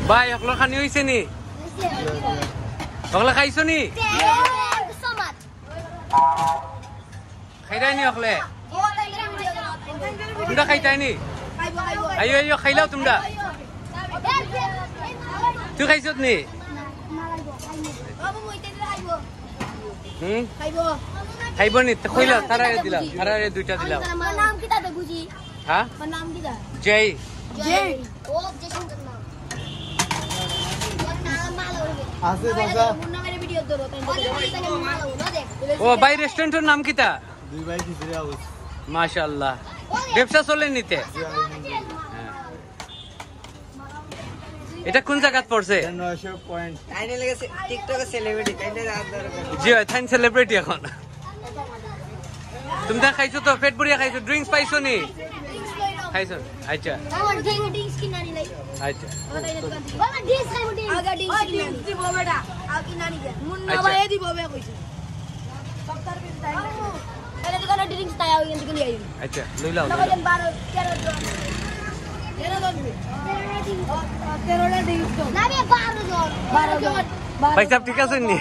ভাই অকল খানি হইছে নি অকলে খাইছো নি খাইরাই নি অকলে তোমরা খাইতাই নি আইও আইও খাইলাও তোমরা তুই খাইছত নি খাইব নি কইলা তারারে দিলাম তারারে দুইটা দিলাম নাম কি দাদা বুঝি হ্যাঁ নাম কি দা জয় জয় ও জয়শঙ্কর নাম আছে দাদা মুন্না মেরে ভিডিও ধরো ও ভাই রেস্টুরেন্টের নাম কিটা দুই ভাই খিচুড়ি হাউস মাশাআল্লাহ ব্যবসা চলে নিতে এটা কোন জায়গাত পড়ছে 900 পয়েন্ট আইনে লেগেছে টিকটকে সেলিব্রিটি তাইলে জি হয় থাইন সেলিব্রিটি এখন তোমরা খাইছো তো পেট ভরিয়া খাইছো ড্রিঙ্কস পাইছো নি খাইছো আচ্ছা আমার ড্রিঙ্কস কিনা নি লাই আচ্ছা বাবা ড্রিঙ্কস খাইবো আগা ড্রিঙ্কস দিব বেটা আও কিনা নি মুন্না ভাই দিব বে কইছে সপ্তাহের দিন টাইম এর দোকানে ড্রিঙ্কস তাই আও এখান থেকে নিয়ে আইবি আচ্ছা লই লাও 12 13 ভাই সাহেব ঠিক আছে নি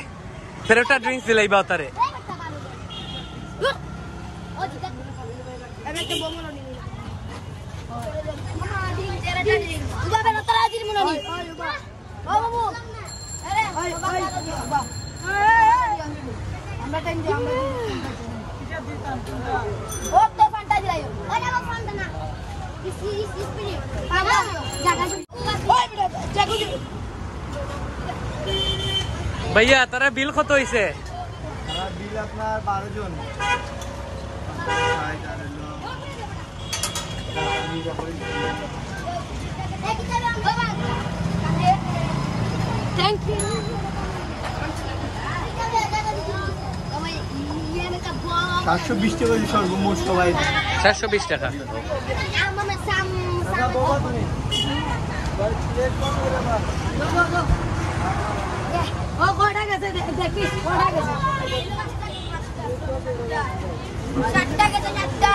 তেরোটা ড্রিঙ্কস দিলাইবা তারে ভাইয়া তারা বিল কত হইছে বিল আপনার 12 জন থ্যাংক ইউ 720 টাকা সর্বমোট সবাই 720 টাকা ও কটা গেছে দেখিস কটা গেছে 7টা গেছে 7টা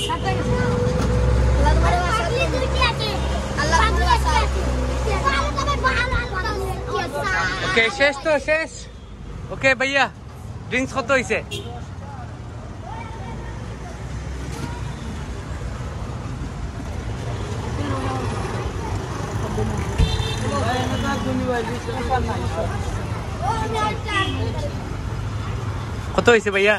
7টা গেছে ওকে শেষ তো শেষ ওকে ভাইয়া ড্রিঙ্কস কত হইছে কত হইছে ভাইয়া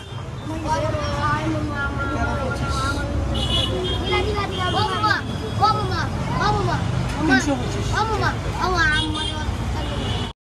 Mama,